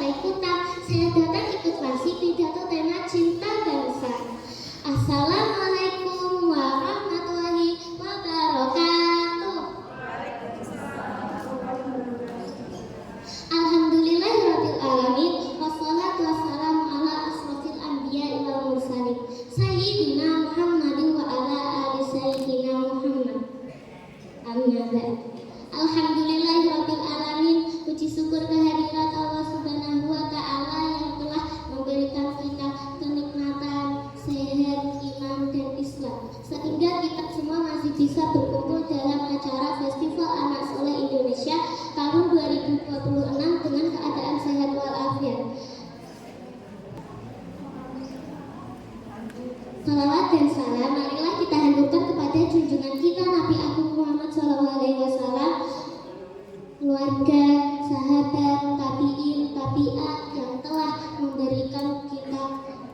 ikutan. Saya datang ikut versi pidato tema cinta bangsa. Assalamualaikum warahmatullahi wabarakatuh. Alhamdulillahirabbil alamin wassalatu wassalamu ala asrofil anbiya'i wal mursalin sayyidina Muhammadin wa ala ali sayyidina Muhammad. Amma ba'd. Alhamdulillahirabbil alamin, puji syukur kehadirat Allah Subhanahu wa taala yang telah memberikan kita kenikmatan sehat, iman dan Islam, sehingga kita semua masih bisa berkumpul dalam acara Festival Anak Soleh Indonesia tahun 2026 dengan keadaan sehat walafiat. Salawat dan salam marilah kita haturkan kepada junjungan kita Nabi Agung Muhammad SAW, keluarga, sahabat, tabi'in, tabi'at yang telah memberikan kita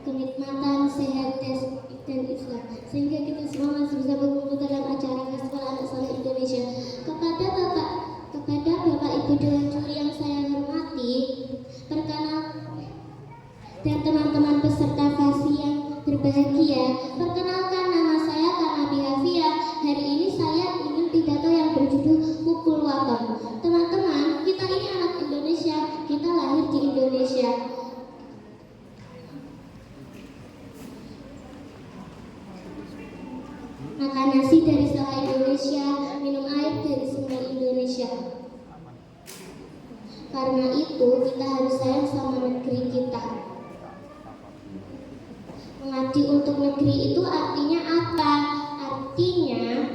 kenikmatan sehat dan Islam, sehingga kita semua masih bisa berkumpul dalam acara Festival Anak Soleh Indonesia. Kepada Bapak Ibu Dewan Juri yang saya hormati, dan teman-teman peserta fasi yang berbahagia, perkenalkan, nama saya Kanabi Hafia. Hari ini saya ingin pidato yang berjudul Pukul Waton. Teman-teman, kita ini anak Indonesia, kita lahir di Indonesia. Makan nasi dari sawah Indonesia, minum air dari sungai Indonesia. Karena itu, kita harus sayang sama negeri kita. Mengabdi untuk negeri itu artinya apa? Artinya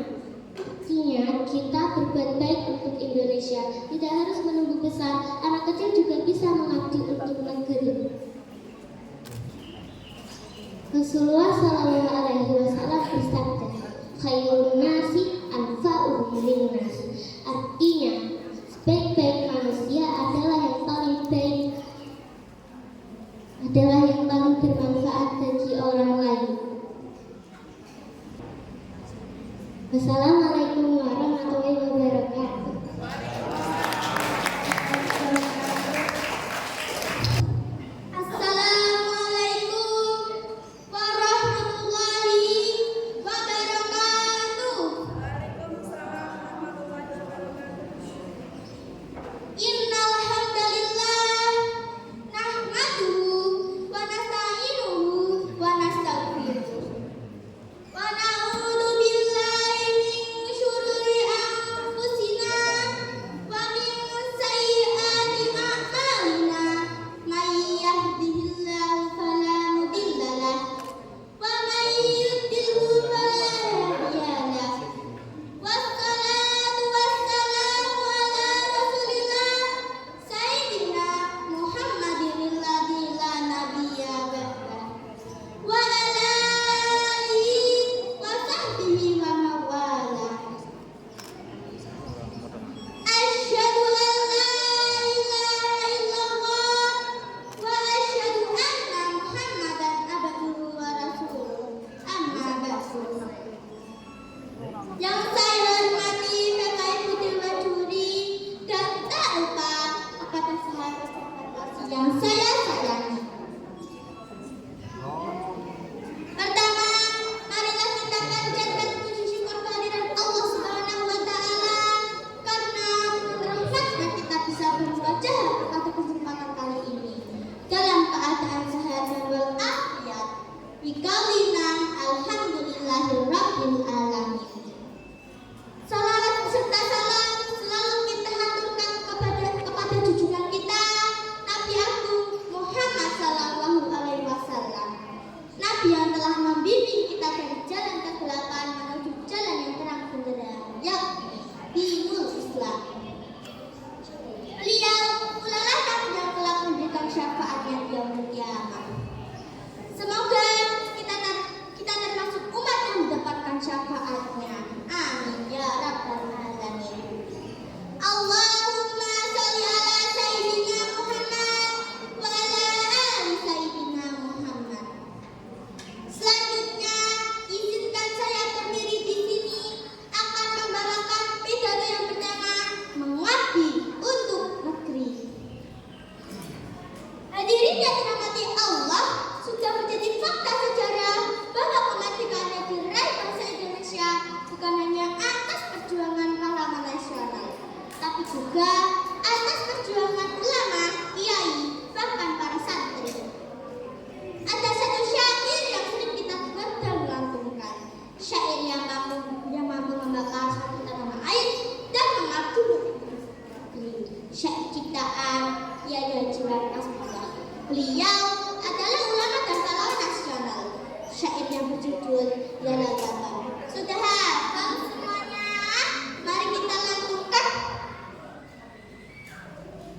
kita berbuat baik untuk Indonesia. Tidak harus menunggu besar, anak kecil juga bisa mengabdi untuk negeri. Rasulullah SAW bersabda, khairun nasi anfa'uhum linnas. Artinya, sebaik-baik manusia adalah yang paling baik, adalah yang paling bermanfaat bagi orang lain. Wassalamualaikum warahmatullahi wabarakatuh. Hadirin yang dirahmati Allah, sudah menjadi fakta sejarah bahwa kemerdekaan yang diraih bangsa Indonesia bukan hanya atas perjuangan pahlawan nasional, tapi juga atas perjuangan ulama, kiai, bahkan para santri. Ada satu syair yang sering kita dengar dan lantunkan, syair yang mampu membakar suatu tanah air dan mengabdi. Syair ciptaan Yahya Juan Asmara. Beliau adalah ulama dan pahlawan nasional. Syair yang berjudul Ya Lalwatan. Sudah hafal semuanya? Mari kita lantunkan.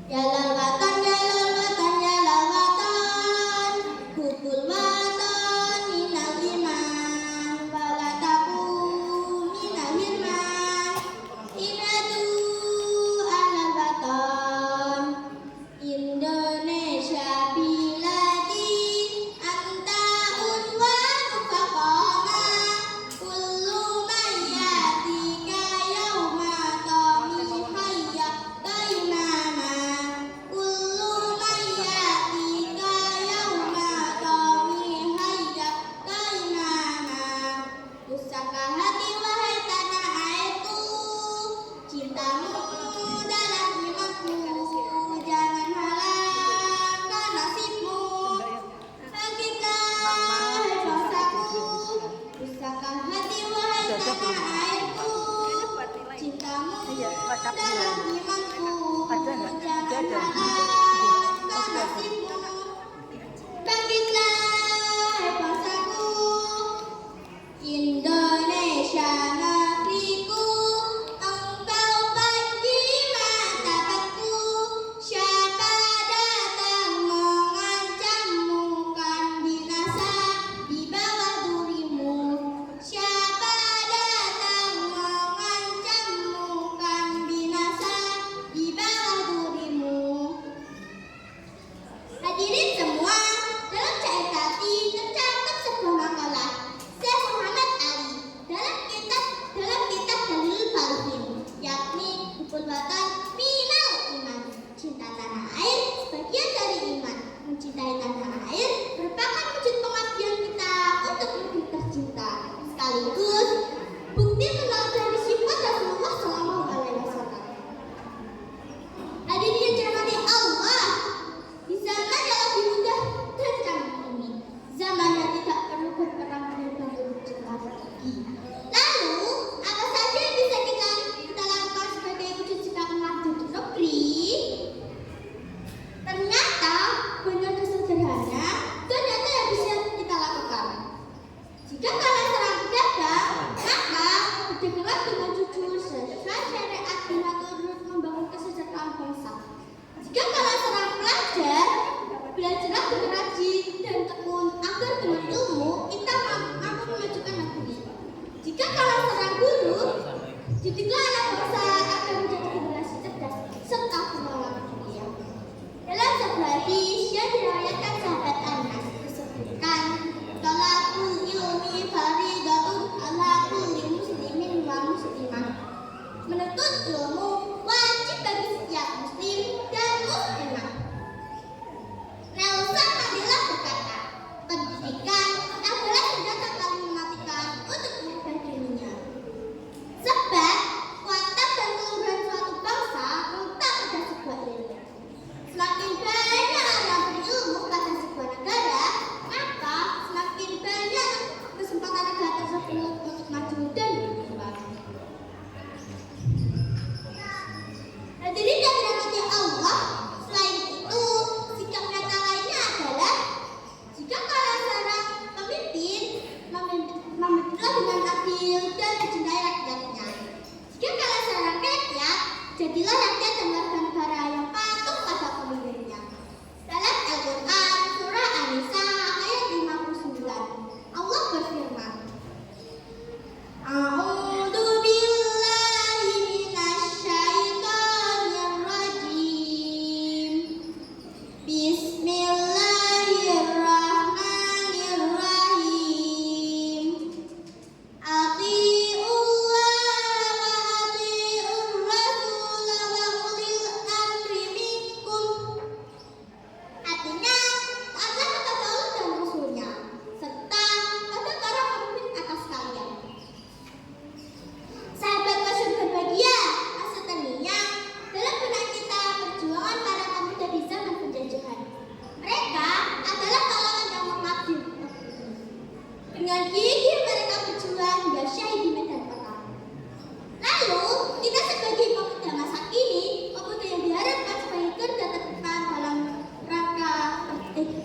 Ya Lalwatan, ya Lalwatan, ya Lalwatan, hubul watan minal iman, walataku minal hirman, inadu alal watan, Indonesia biladi, anta unwanu faqama, kullu mayyatika yawma tami hayya bainana, kullu mayyatika yawma tami hayya bainana. Pusaka hati wahai tanah airku, cintamu dalam jiwaku, jangan halang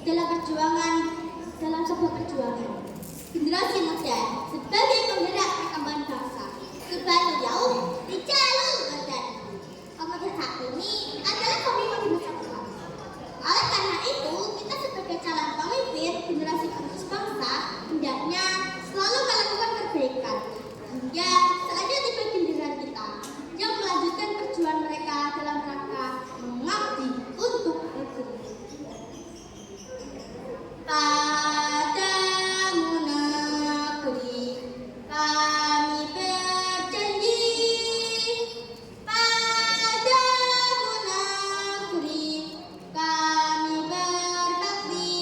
dalam sebuah perjuangan. Generasi muda sebagai penggerak perkembangan bangsa, berbatu jauh di jalur terjadi. Pemuda saat ini adalah pemimpin masa depan. Oleh karena itu, kita sebagai calon pemimpin generasi penerus bangsa hendaknya selalu melakukan perbaikan hingga selanjutnya tiba giliran kita yang melanjutkan perjuangan mereka dalam rangka mengabdi untuk negeri. Padamu negeri kami berjanji, padamu negeri kami berbakti,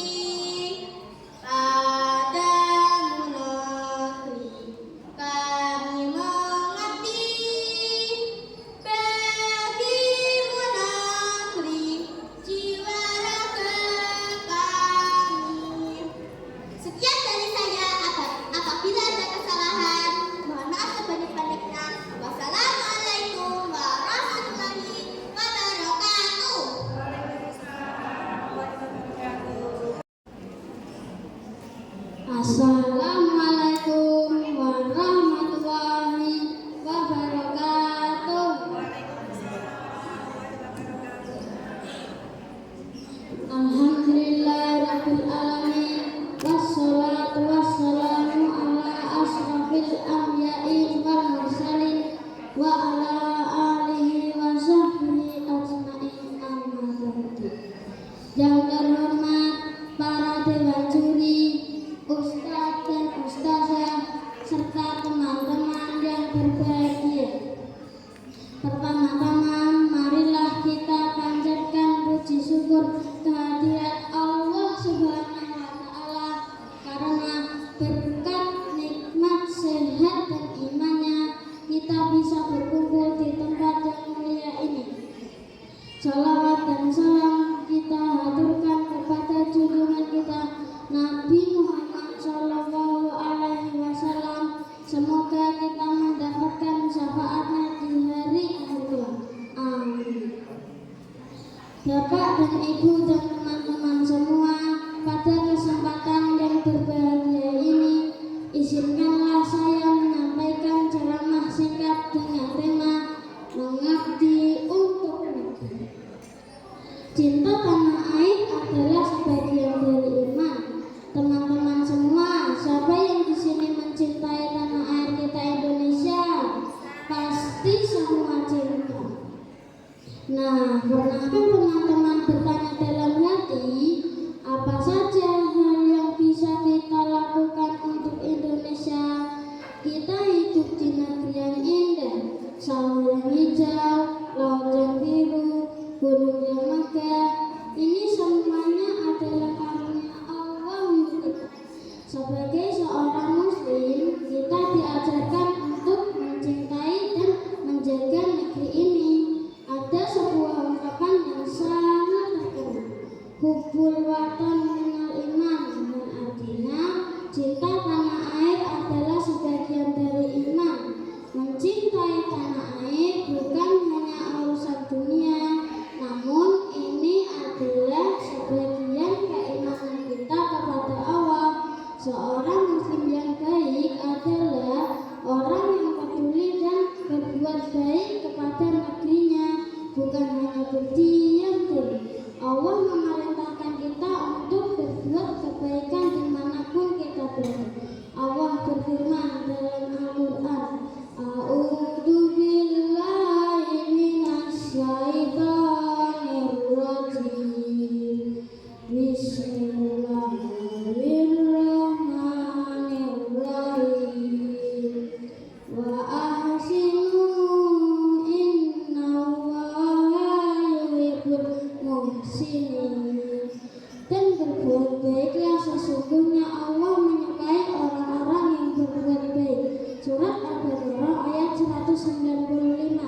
padamu negeri kami mengabdi, bagimu negeri jiwa raga kami. Sekian dari saya. Apabila ada kesalahan, mohon maaf sebanyak-banyaknya. Wassalamualaikum warahmatullahi wabarakatuh. Assalamualaikum warahmatullahi wabarakatuh. Alhamdulillahirabbil alamin. Wassalatu wassalamu ala asrofil anbiya'i wal mursalin wa ala alihi wa sahbihi ajma'in, amma ba'du. Yang terhormat para dewan juri, ustadz dan ustazah, serta teman-teman yang berbahagia. Pertama-tama, marilah kita panjatkan puji syukur kehadirat Allah Subhanahu wa Ta'ala, karena berkat nikmat sehat dan imannya kita bisa berkumpul di tempat yang mulia ini. Salawat dan salam kita haturkan kepada junjungan kita Nabi Muhammad Sallallahu Alaihi Wasallam. Semoga kita mendapatkan syafaatnya di hari akhir kelak. Amin. Bapak dan Ibu dan teman-teman semua, pada kesempatan yang berbahagia ini, izinkanlah saya menyampaikan ceramah singkat dengan tema mengabdi untuk negeri. Cinta tanah air adalah sebagian dari iman. Teman-teman semua, siapa yang di sini mencintai tanah air kita Indonesia? Pasti semua cinta. Nah, pernahkah teman-teman bertanya dalam hati, apa saja hal yang bisa kita lakukan untuk Indonesia? Kita hidup di negeri yang indah, sawah yang hijau, laut yang biru, gunung yang megah. Ini semuanya adalah karunia Allah untuk kita. Sebagai seorang muslim, kita diajarkan untuk mencintai dan menjaga negeri ini. Ada sebuah ungkapan yang sangat terkenal, hubbul watan minal iman, yang artinya cinta tanah air adalah sebagian dari iman. Mencintai tanah air bukan hanya urusan dunia, namun ini adalah sebagian keimanan kita kepada Allah. Seorang muslim yang baik adalah orang yang peduli dan berbuat baik kepada negerinya, bukan hanya berdiam diri. Allah memerintahkan kita untuk berbuat kebaikan dimanapun kita berada. Allah berfirman dalam Al-Quran, A'udzu billahi minasy syaithanir rajim. Bismillahirrahmanirrahim. Wa ahsinu innallaha yuhibbul muhsinin. Dan berbuat baiklah, sesungguhnya Allah menyukai orang-orang yang berbuat baik. Surat Al-Baqarah ayat 195.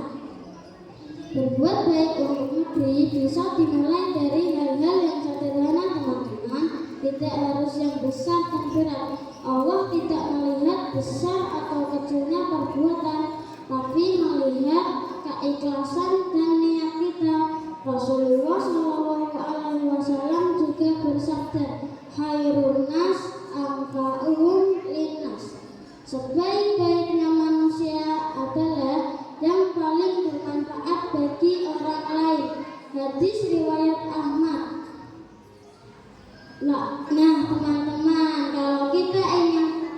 Berbuat baik untuk negeri bisa dimulai dari hal-hal yang sederhana, teman-teman. Tidak harus yang besar dan berat. Allah tidak melihat besar atau kecilnya perbuatan, tapi melihat keikhlasan dan niat kita. Rasulullah SAW juga bersabda, Nah, teman-teman, kalau kita ingin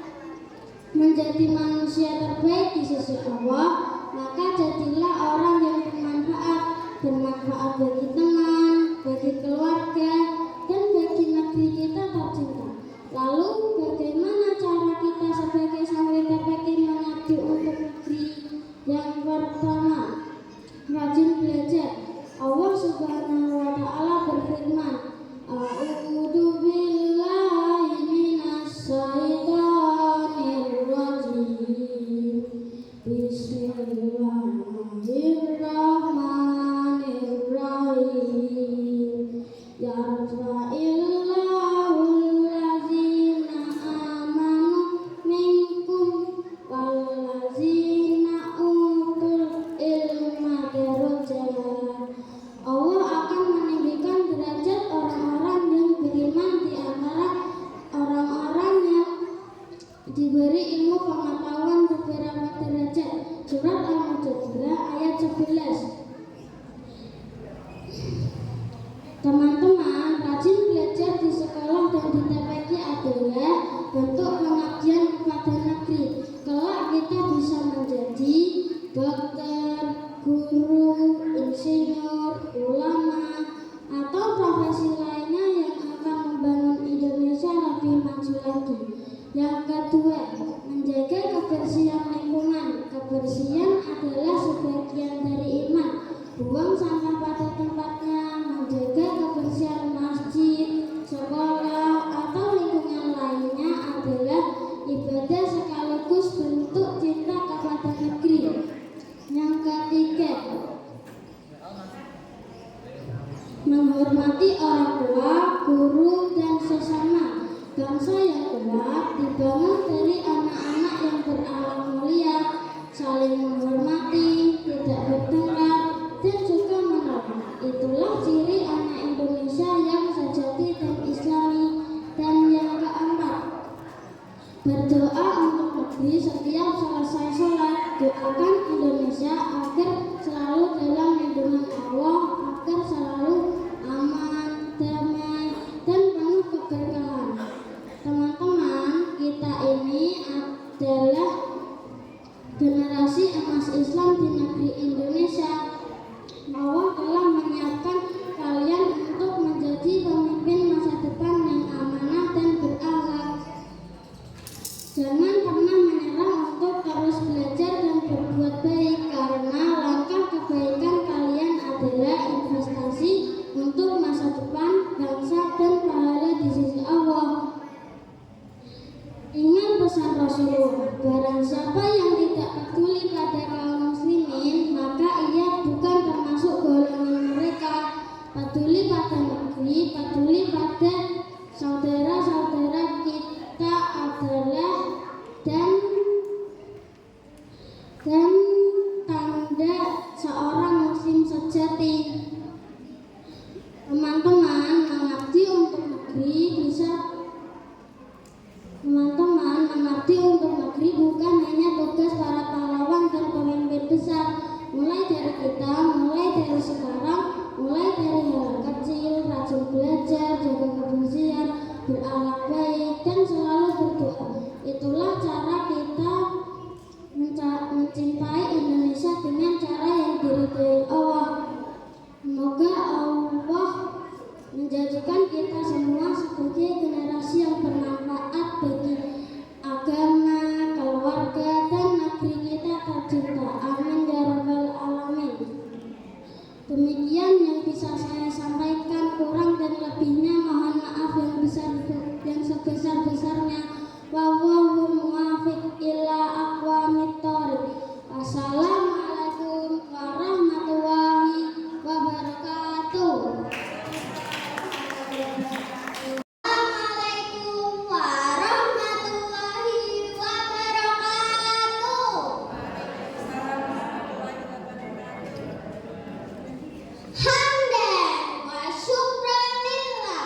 menjadi manusia terbaik di sisi Allah, maka jadilah orang yang bermanfaat bagi teman, bagi keluarga, dan bagi negeri kita tercinta. Lalu, bagaimana cara kita sebagai santri TPQ mengabdi untuk negeri? Yang pertama, rajin belajar. Allah Subhanahu wa Ta'ala berfirman, A'udzu billahi minasy syaithanir rajim. Bismillahirrahmanirrahim. Yarfa'illahul ladzina amanu minkum walladzina utul ilma darajat. Allah akan meninggikan derajat orang-orang yang beriman di antara orang-orang yang diberi ilmu pengetahuan beberapa derajat. Surat Al-Mujadilah ayat 11. Teman-teman, rajin belajar di sekolah dan di TPQ adalah bentuk pengabdian kepada negeri. Kelak kita bisa menjadi dokter, guru, insinyur, ulama, atau profesi lainnya yang akan membangun Indonesia lebih maju lagi. Yang kedua, menjaga kebersihan lingkungan. Kebersihan adalah sebagian dari iman. Buang sampah pada tempatnya, menjaga kebersihan masjid, sekolah, atau lingkungan lainnya adalah ibadah sekaligus bentuk cinta kepada negeri. Yang ketiga, menghormati orang tua, guru, dan sesama. Bangsa yang kuat dibangun dari anak-anak yang berakhlak mulia, saling menghormati, tidak bertengkar, dan juga menolong. Itulah ciri anak Indonesia yang sejati dan islami. Dan yang keempat, berdoa untuk negeri setiap selesai sholat. Doakan Indonesia agar selalu dalam lindungan Allah, agar selalu aman, damai, dan penuh keberkahan. Teman-teman, kita ini adalah generasi emas Islam di negeri Indonesia. Allah telah menyiapkan kalian untuk menjadi pemimpin masa depan yang amanah dan berakhlak. Jangan pernah menyerah untuk terus belajar dan berbuat baik, karena langkah kebaikan kalian adalah investasi untuk masa depan bangsa dan pahala di sisi Allah. Ingat pesan Rasulullah, barang siapa yang tidak peduli pada kaum muslimin, maka ia bukan termasuk golongan mereka. Peduli pada negeri, peduli pada saudara-saudara kita adalah dan tanda seorang muslim sejati. Teman-teman, mengabdi untuk negeri bukan hanya tugas para pahlawan dan pemimpin besar. Mulai dari kita, mulai dari sekarang, mulai dari hal kecil, rajin belajar, jaga kebersihan, berakhlak baik, dan selalu berdoa. Itulah cara kita mencintai Indonesia dengan cara yang diridhoi Allah. Semoga Allah menjadikan kita semua sebagai generasi yang bermanfaat bagi agama, keluarga, dan negeri kita tercinta. Amin ya rabbal alamin. Demikian yang bisa saya sampaikan, kurang dan lebihnya mohon maaf yang sebesar-besarnya. Wallahul muwaffiq ila aqwamit thoriq. Wassalamualaikum warahmatullahi wabarakatuh. Assalamualaikum warahmatullahi wabarakatuh. Hamdan wa syukran lillah.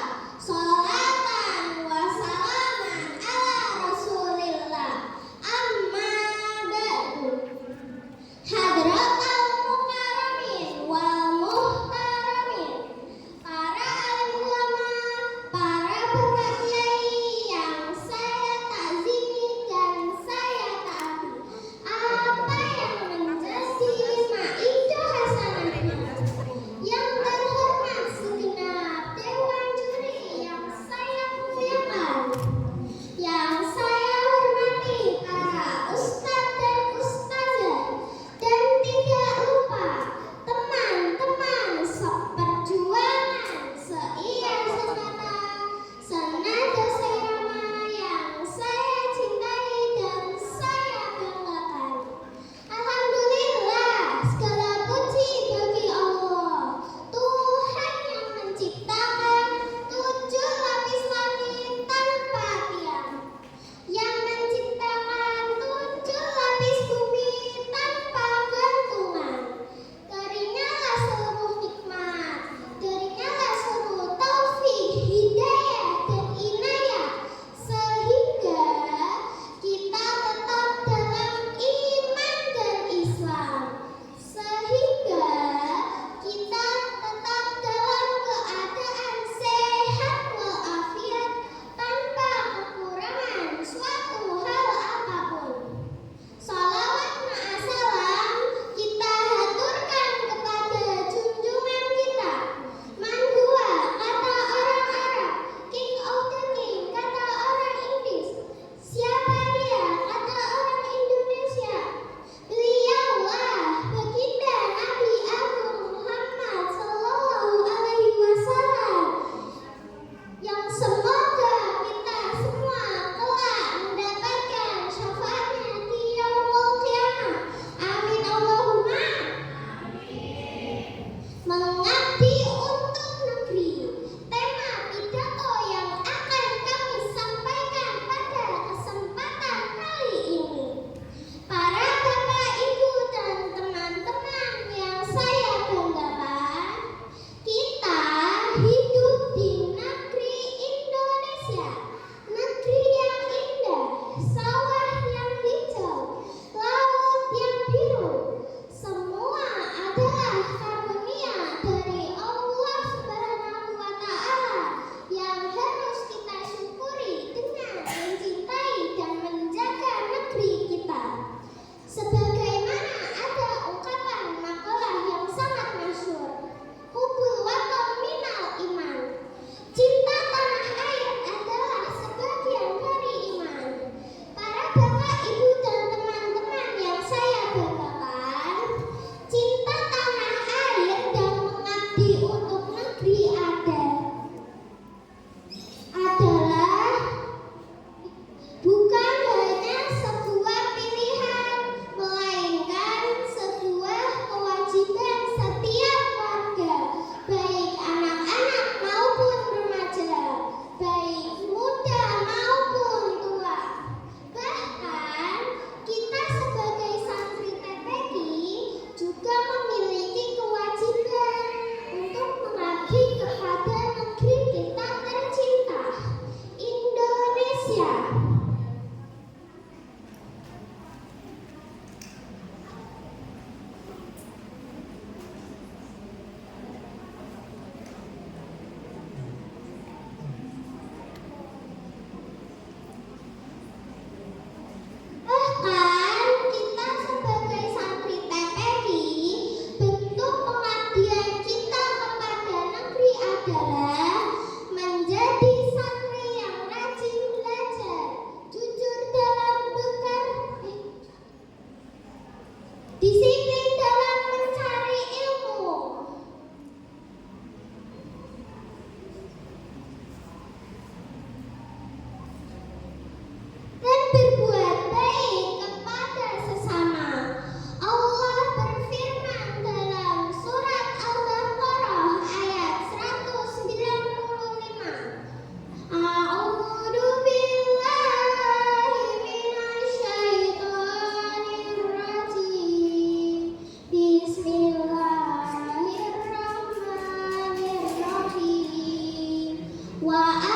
Wa